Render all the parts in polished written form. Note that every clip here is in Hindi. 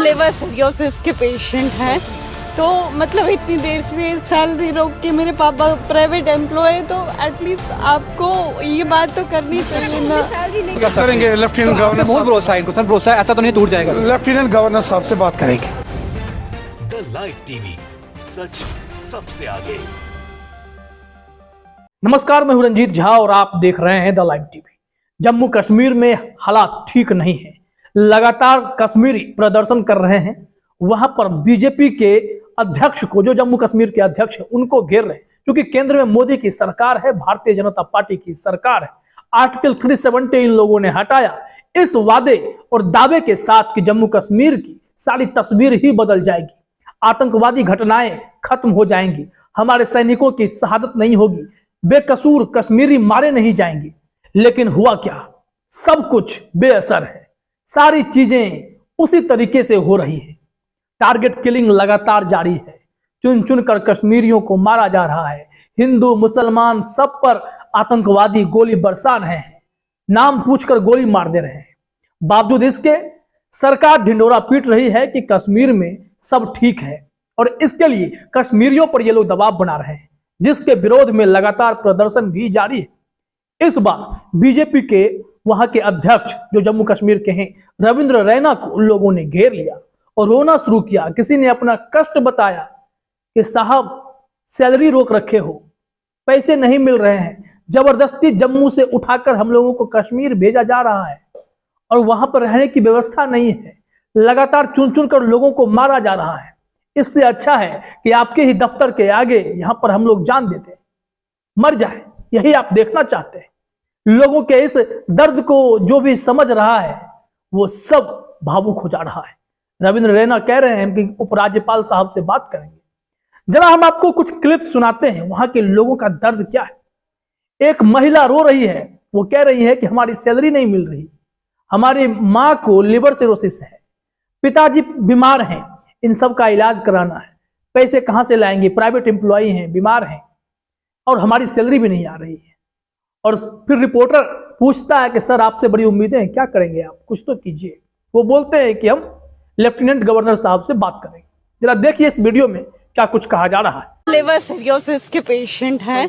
लिवर सिरोसिस के पेशेंट हैं, तो मतलब इतनी देर से सैलरी रोक के मेरे पापा प्राइवेट एम्प्लॉय है, तो एटलीस्ट आपको ये बात तो करनी चाहिए ना। करेंगे लेफ्टिनेंट गवर्नर, बहुत भरोसा है इनको सर, भरोसा है, ऐसा तो नहीं टूट जाएगा। लेफ्टिनेंट गवर्नर साहब से बात करेंगे। द लाइव टीवी, सच सबसे आगे। नमस्कार, मैं हूं रंजीत झा और आप देख रहे हैं the live TV. Jammu Kashmir में हालात ठीक नहीं है, लगातार कश्मीरी प्रदर्शन कर रहे हैं। वहां पर बीजेपी के अध्यक्ष को, जो जम्मू कश्मीर के अध्यक्ष है, उनको घेर रहे हैं, क्योंकि केंद्र में मोदी की सरकार है, भारतीय जनता पार्टी की सरकार है। आर्टिकल 370 इन लोगों ने हटाया, इस वादे और दावे के साथ कि जम्मू कश्मीर की सारी तस्वीर ही बदल जाएगी, आतंकवादी घटनाएं खत्म हो जाएंगी, हमारे सैनिकों की शहादत नहीं होगी, बेकसूर कश्मीरी मारे नहीं जाएंगे। लेकिन हुआ क्या? सब कुछ बेअसर है, सारी चीजें उसी तरीके से हो रही है। टारगेट किलिंग लगातार जारी है, चुन चुन कर कश्मीरियों को मारा जा रहा है। हिंदू मुसलमान सब पर आतंकवादी गोली बरसा रहे हैं, नाम पूछकर गोली मार दे रहे हैं। बावजूद इसके सरकार ढिंडोरा पीट रही है कि कश्मीर में सब ठीक है, और इसके लिए कश्मीरियों पर ये लोग दबाव बना रहे हैं, जिसके विरोध में लगातार प्रदर्शन भी जारी है। इस बार बीजेपी के वहां के अध्यक्ष, जो जम्मू कश्मीर के हैं, रविंद्र रैना को उन लोगों ने घेर लिया और रोना शुरू किया। किसी ने अपना कष्ट बताया कि साहब सैलरी रोक रखे हो, पैसे नहीं मिल रहे हैं, जबरदस्ती जम्मू से उठाकर हम लोगों को कश्मीर भेजा जा रहा है और वहां पर रहने की व्यवस्था नहीं है, लगातार चुन चुन कर लोगों को मारा जा रहा है। इससे अच्छा है कि आपके ही दफ्तर के आगे यहां पर हम लोग जान देते, मर जाए, यही आप देखना चाहते हैं। लोगों के इस दर्द को जो भी समझ रहा है वो सब भावुक हो जा रहा है। रविंद्र रैना कह रहे हैं कि उपराज्यपाल साहब से बात करेंगे। जरा हम आपको कुछ क्लिप सुनाते हैं, वहां के लोगों का दर्द क्या है। एक महिला रो रही है, वो कह रही है कि हमारी सैलरी नहीं मिल रही, हमारी माँ को लिवर सिरोसिस है, पिताजी बीमार हैं, इन सब का इलाज कराना है, पैसे कहां से लाएंगे, प्राइवेट एम्प्लॉय हैं, बीमार हैं, और हमारी सैलरी भी नहीं आ रही है। और फिर रिपोर्टर पूछता है कि सर आपसे बड़ी उम्मीदें हैं, क्या करेंगे आप, कुछ तो कीजिए। वो बोलते हैं कि हम लेफ्टिनेंट गवर्नर साहब से बात करेंगे। जरा देखिए इस वीडियो में क्या कुछ कहा जा रहा है। लिवर सिरोसिस के पेशेंट हैं,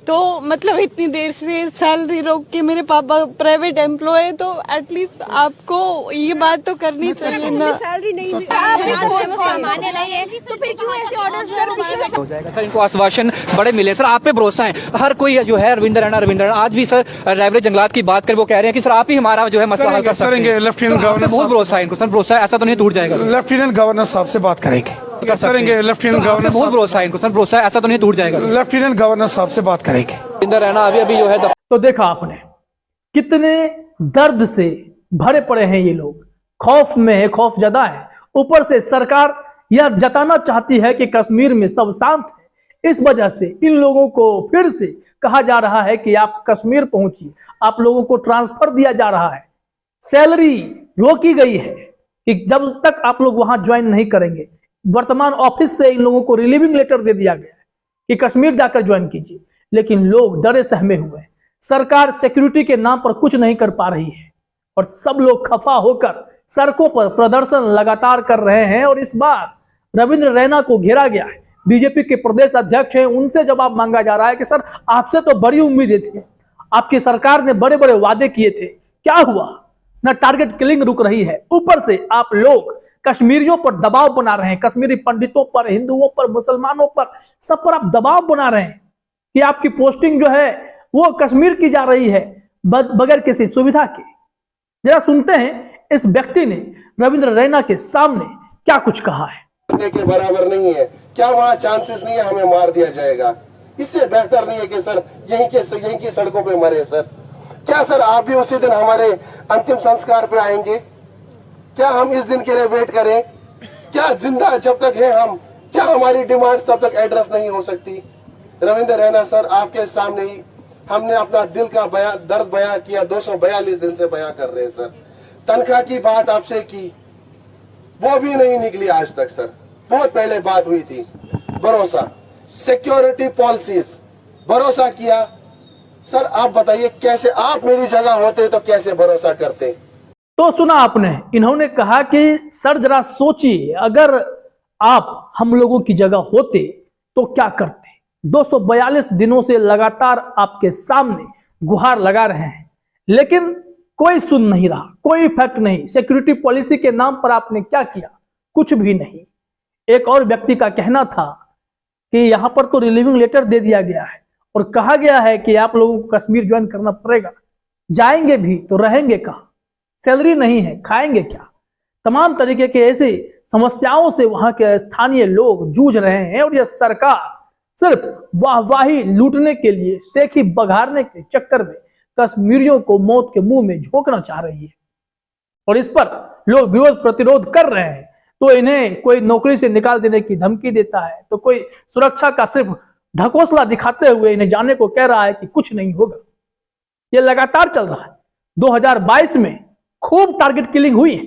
तो मतलब इतनी देर से सैलरी रोक के मेरे पापा प्राइवेट एम्प्लॉय है, तो एटलीस्ट आपको ये बात तो करनी चाहिए ना। सैलरी नहीं तो फिर क्यों ऐसे ऑर्डर्स हो जाएगा सर, इनको आश्वासन बड़े मिले सर, आप पे भरोसा है। हर कोई जो है रविंद्र रैना आज भी सर रायबरेली जंगलात की बात कर, वो कह रहे हैं कि सर आप ही हमारा जो है मसला हल कर सकते हैं। करेंगे लेफ्टिनेंट गवर्नर, बहुत भरोसा है इनको सर, भरोसा है, ऐसा तो नहीं टूट जाएगा। लेफ्टिनेंट गवर्नर साहब से बात करेंगे। करेंगे लेफ्टिनेंट गवर्नर, बहुत भरोसा है इनको सर, भरोसा है, ऐसा तो नहीं टूट जाएगा। लेफ्टिनेंट गवर्नर साहब से बात करेंगे। रविंद्र रैना अभी जो है तो देखा आपने कितने दर्द से भरे पड़े हैं ये लोग, खौफ में है, खौफ ज्यादा है। ऊपर से सरकार यह जताना चाहती है कि कश्मीर में सब शांत है, इस वजह से इन लोगों को फिर से कहा जा रहा है कि आप कश्मीर पहुंचिए, आप लोगों को ट्रांसफर दिया जा रहा है, सैलरी रोकी गई है कि जब तक आप लोग वहां ज्वाइन नहीं करेंगे। वर्तमान ऑफिस से इन लोगों को रिलीविंग लेटर दे दिया गया है कि कश्मीर जाकर ज्वाइन कीजिए, लेकिन लोग डरे सहमे हुए हैं। सरकार सिक्योरिटी के नाम पर कुछ नहीं कर पा रही है और सब लोग खफा होकर सड़कों पर प्रदर्शन लगातार कर रहे हैं। और इस बार रविंद्र रैना को घेरा गया है, बीजेपी के प्रदेश अध्यक्ष हैं, उनसे जवाब मांगा जा रहा है कि सर आपसे तो बड़ी उम्मीदें थी, आपकी सरकार ने बड़े बड़े वादे किए थे, क्या हुआ? ना टारगेट किलिंग रुक रही है, ऊपर से आप लोग कश्मीरियों पर दबाव बना रहे हैं, कश्मीरी पंडितों पर, हिंदुओं पर, मुसलमानों पर, सब पर आप दबाव बना रहे हैं कि आपकी पोस्टिंग जो है वो कश्मीर की जा रही है बगैर किसी सुविधा के। जरा सुनते हैं इस व्यक्ति ने रविंद्र रैना के सामने क्या कुछ कहा है। के बराबर नहीं है, क्या वहाँ चांसेस नहीं है हमें मार दिया जाएगा? इससे बेहतर नहीं है कि सर यहीं की सड़कों पे मरे सर। क्या सर आप भी उसी दिन हमारे अंतिम संस्कार पे आएंगे? क्या हम इस दिन के लिए वेट करें? क्या जिंदा जब तक है हम, क्या हमारी डिमांड्स तब तक एड्रेस नहीं हो सकती? रविंद्र रैना सर, आपके सामने ही हमने अपना दिल का दर्द बयां किया, 242 दिन से बयां कर रहे हैं सर। तनख्वाह की बात आपसे की, वो भी नहीं निकली आज तक सर। बहुत पहले बात हुई थी, भरोसा, सिक्योरिटी पॉलिसीज, भरोसा किया सर। आप बताइए कैसे, आप मेरी जगह होते तो कैसे भरोसा करते? तो सुना आपने, इन्होंने कहा कि सर जरा सोचिए, अगर आप हम लोगों की जगह होते तो क्या करते। 242 दिनों से लगातार आपके सामने गुहार लगा रहे हैं, लेकिन कोई सुन नहीं रहा, कोई इफेक्ट नहीं। सिक्योरिटी पॉलिसी के नाम पर आपने क्या किया? कुछ भी नहीं। एक और व्यक्ति का कहना था कि यहां पर तो रिलीविंग लेटर दे दिया गया है और कहा गया है कि आप लोगों को कश्मीर ज्वाइन करना पड़ेगा। जाएंगे भी तो रहेंगे कहां? सैलरी नहीं है, खाएंगे क्या? तमाम तरीके के ऐसी समस्याओं से वहां के स्थानीय लोग जूझ रहे हैं और यह सरकार सिर्फ वाहवाही लूटने के लिए, सेखी बघारने के चक्कर में कश्मीरियों को मौत के मुंह में झोंकना चाह रही है। और इस पर लोग विरोध प्रतिरोध कर रहे हैं। तो इन्हें कोई नौकरी से निकाल देने की धमकी देता है, तो कोई सुरक्षा का सिर्फ ढकोसला दिखाते हुए इन्हें जाने को कह रहा है कि कुछ नहीं होगा। यह लगातार चल रहा है। 2022 में खूब टारगेट किलिंग हुई है,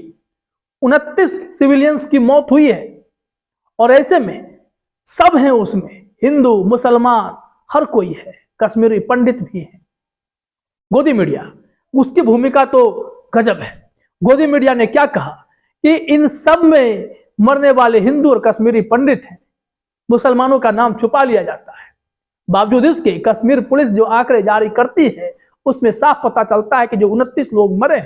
29 सिविलियंस की मौत हुई है। और ऐसे में सब हैं उसमें, हिंदू मुसलमान हर कोई है, कश्मीरी पंडित भी है। गोदी मीडिया, उसकी भूमिका तो गजब है। गोदी मीडिया ने क्या कहा कि इन सब में मरने वाले हिंदू और कश्मीरी पंडित हैं, मुसलमानों का नाम छुपा लिया जाता है। बावजूद इसके कश्मीर पुलिस जो आंकड़े जारी करती है उसमें साफ पता चलता है कि जो 29 लोग मरे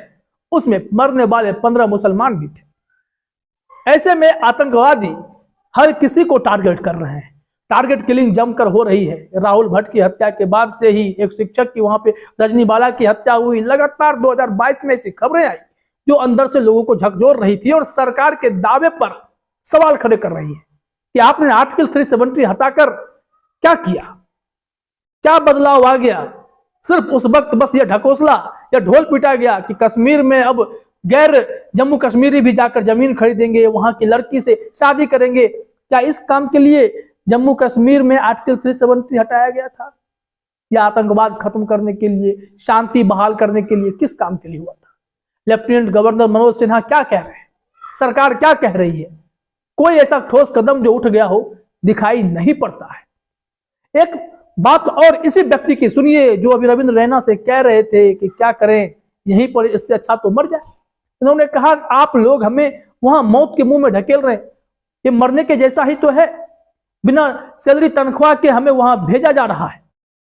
उसमें मरने वाले 15 मुसलमान भी थे। ऐसे में आतंकवादी हर किसी को टारगेट कर रहे हैं। टारगेट किलिंग जमकर हो रही है। राहुल भट्ट की हत्या के बाद से ही एक शिक्षक की वहां पे रजनी बाला की हत्या हुई। लगातार 2022 में ऐसी खबरें आई जो अंदर से लोगों को झकझोर रही थी और सरकार के दावे पर सवाल खड़े कर रही है कि आपने आर्टिकल 370 हटाकर क्या किया, क्या बदलाव आ गया। सिर्फ उस वक्त बस ये ढकोसला या ढोल पीटा गया कि कश्मीर में अब गैर जम्मू कश्मीरी भी जाकर जमीन खरीदेंगे, वहां की लड़की से शादी करेंगे। क्या इस काम के लिए जम्मू कश्मीर में आर्टिकल 370 हटाया गया था, या आतंकवाद खत्म करने के लिए, शांति बहाल करने के लिए? किस काम के लिए हुआ था? लेफ्टिनेंट गवर्नर मनोज सिन्हा क्या कह रहे हैं, सरकार क्या कह रही है? कोई ऐसा ठोस कदम जो उठ गया हो दिखाई नहीं पड़ता है। एक बात और इसी व्यक्ति की सुनिए जो अभी रविंद्र रैना से कह रहे थे कि क्या करें, यहीं पर इससे अच्छा तो मर जाए। इन्होंने कहा आप लोग हमें वहां मौत के मुंह में ढकेल रहे हैं, ये मरने के जैसा ही तो है। बिना सैलरी तनख्वाह के हमें वहां भेजा जा रहा है।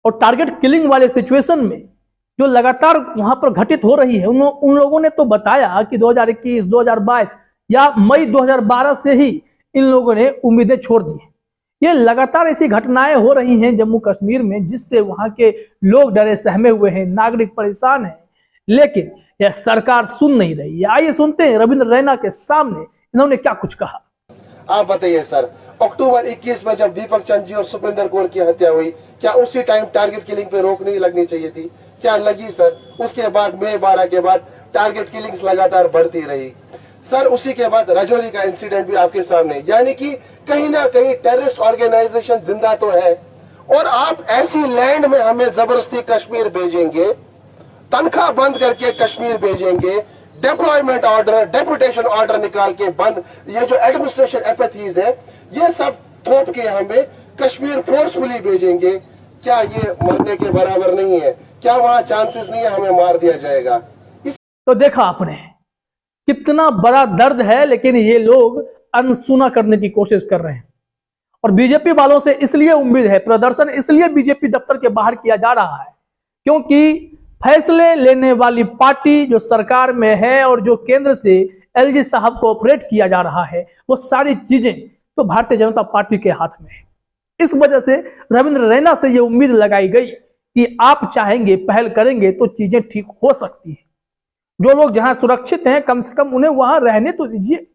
और टारगेट किलिंग वाले सिचुएशन में जो लगातार वहां पर घटित हो रही है, उन लोगों ने तो बताया कि 2021, 2022 या मई 2012 से ही इन लोगों ने उम्मीदें छोड़ दी हैं। ये लगातार ऐसी घटनाएं हो रही हैं जम्मू कश्मीर में जिससे वहां के लोग डरे सहमे हुए हैं, नागरिक परेशान हैं, लेकिन यह सरकार सुन नहीं रही है। आइए सुनते हैं रविंद्र रैना के सामने इन्होंने क्या कुछ कहा। आप बताइए सर, अक्टूबर 21 में जब दीपक चंद जी और सुखविंदर कौर की हत्या हुई, क्या उसी टाइम टारगेट किलिंग पे रोक नहीं लगनी चाहिए थी? क्या लगी सर? उसके बाद मई 12 के बाद टारगेट किलिंग्स लगातार बढ़ती रही सर। उसी के बाद राजौरी का इंसिडेंट भी आपके सामने, यानी कि कहीं ना कहीं टेररिस्ट ऑर्गेनाइजेशन जिंदा तो है। और आप ऐसी लैंड में हमें जबरदस्ती कश्मीर भेजेंगे, तनख्वाह बंद करके कश्मीर भेजेंगे, डिप्लॉयमेंट ऑर्डर, डेपुटेशन ऑर्डर निकाल के बंद, ये जो एडमिनिस्ट्रेशन एपैथीज है ये सब थोप के हमें कश्मीर फोर्सफुली भेजेंगे। क्या ये मरने के बराबर नहीं है? क्या वहां चांसेस नहीं है हमें मार दिया जाएगा? तो देखा आपने कितना बड़ा दर्द है, लेकिन ये लोग अनसुना करने की कोशिश कर रहे हैं। और बीजेपी वालों से इसलिए उम्मीद है, प्रदर्शन इसलिए बीजेपी दफ्तर के बाहर किया जा रहा है क्योंकि फैसले लेने वाली पार्टी जो सरकार में है और जो केंद्र से एलजी साहब को ऑपरेट किया जा रहा है, वो सारी चीजें तो भारतीय जनता पार्टी के हाथ में है। इस वजह से रविंद्र रैना से ये उम्मीद लगाई गई कि आप चाहेंगे, पहल करेंगे तो चीजें ठीक हो सकती है। जो लोग जहां सुरक्षित हैं कम से कम उन्हें वहां रहने तो दीजिए।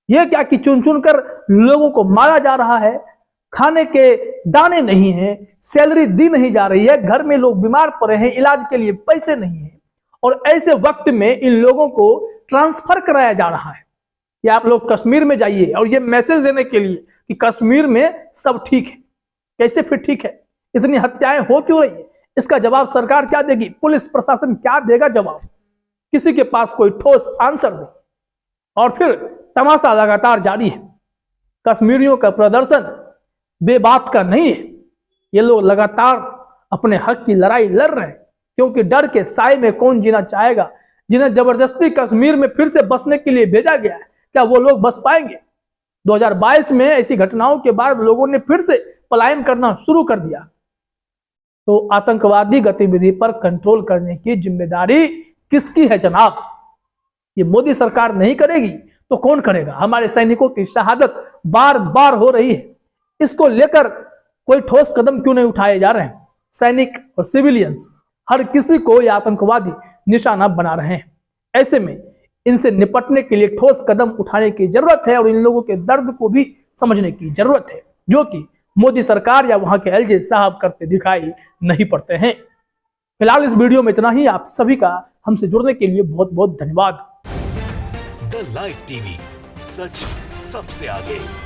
यह क्या कि चुन चुन कर लोगों को मारा जा रहा है, खाने के दाने नहीं है, सैलरी दी नहीं जा रही है, घर में लोग बीमार पड़े हैं, इलाज के लिए पैसे नहीं है। और ऐसे वक्त में इन लोगों को ट्रांसफर कराया जा रहा है कि आप लोग कश्मीर में जाइए, और ये मैसेज देने के लिए कि कश्मीर में सब ठीक है। कैसे फिर ठीक है? इतनी हत्याएं हो क्यों रही है? इसका जवाब सरकार क्या देगी? पुलिस प्रशासन क्या देगा जवाब? किसी के पास कोई ठोस आंसर नहीं। और फिर तमाशा लगातार जारी है। कश्मीरियों का प्रदर्शन बेबात का नहीं है। ये लोग लगातार अपने हक की लड़ाई लड़ रहे हैं क्योंकि डर के साए में कौन जीना चाहेगा। जिन्हें जबरदस्ती कश्मीर में फिर से बसने के लिए भेजा गया है, क्या वो लोग बस पाएंगे? 2022 में ऐसी घटनाओं के बाद लोगों ने फिर से पलायन करना शुरू कर दिया। तो आतंकवादी गतिविधि पर कंट्रोल करने की जिम्मेदारी किसकी है जनाब? ये मोदी सरकार नहीं करेगी तो कौन करेगा? हमारे सैनिकों की शहादत बार बार हो रही है, इसको लेकर कोई ठोस कदम क्यों नहीं उठाए जा रहे हैं? सैनिक और सिविलियंस हर किसी को ये आतंकवादी निशाना बना रहे हैं। ऐसे में इनसे निपटने के लिए ठोस कदम उठाने की जरूरत है और इन लोगों के दर्द को भी समझने की जरूरत है, जो कि मोदी सरकार या वहां के एलजी साहब करते दिखाई नहीं पड़ते हैं। फिलहाल इस वीडियो में इतना ही। आप सभी का हमसे जुड़ने के लिए बहुत बहुत धन्यवाद। द लाइव टीवी, सच सबसे आगे।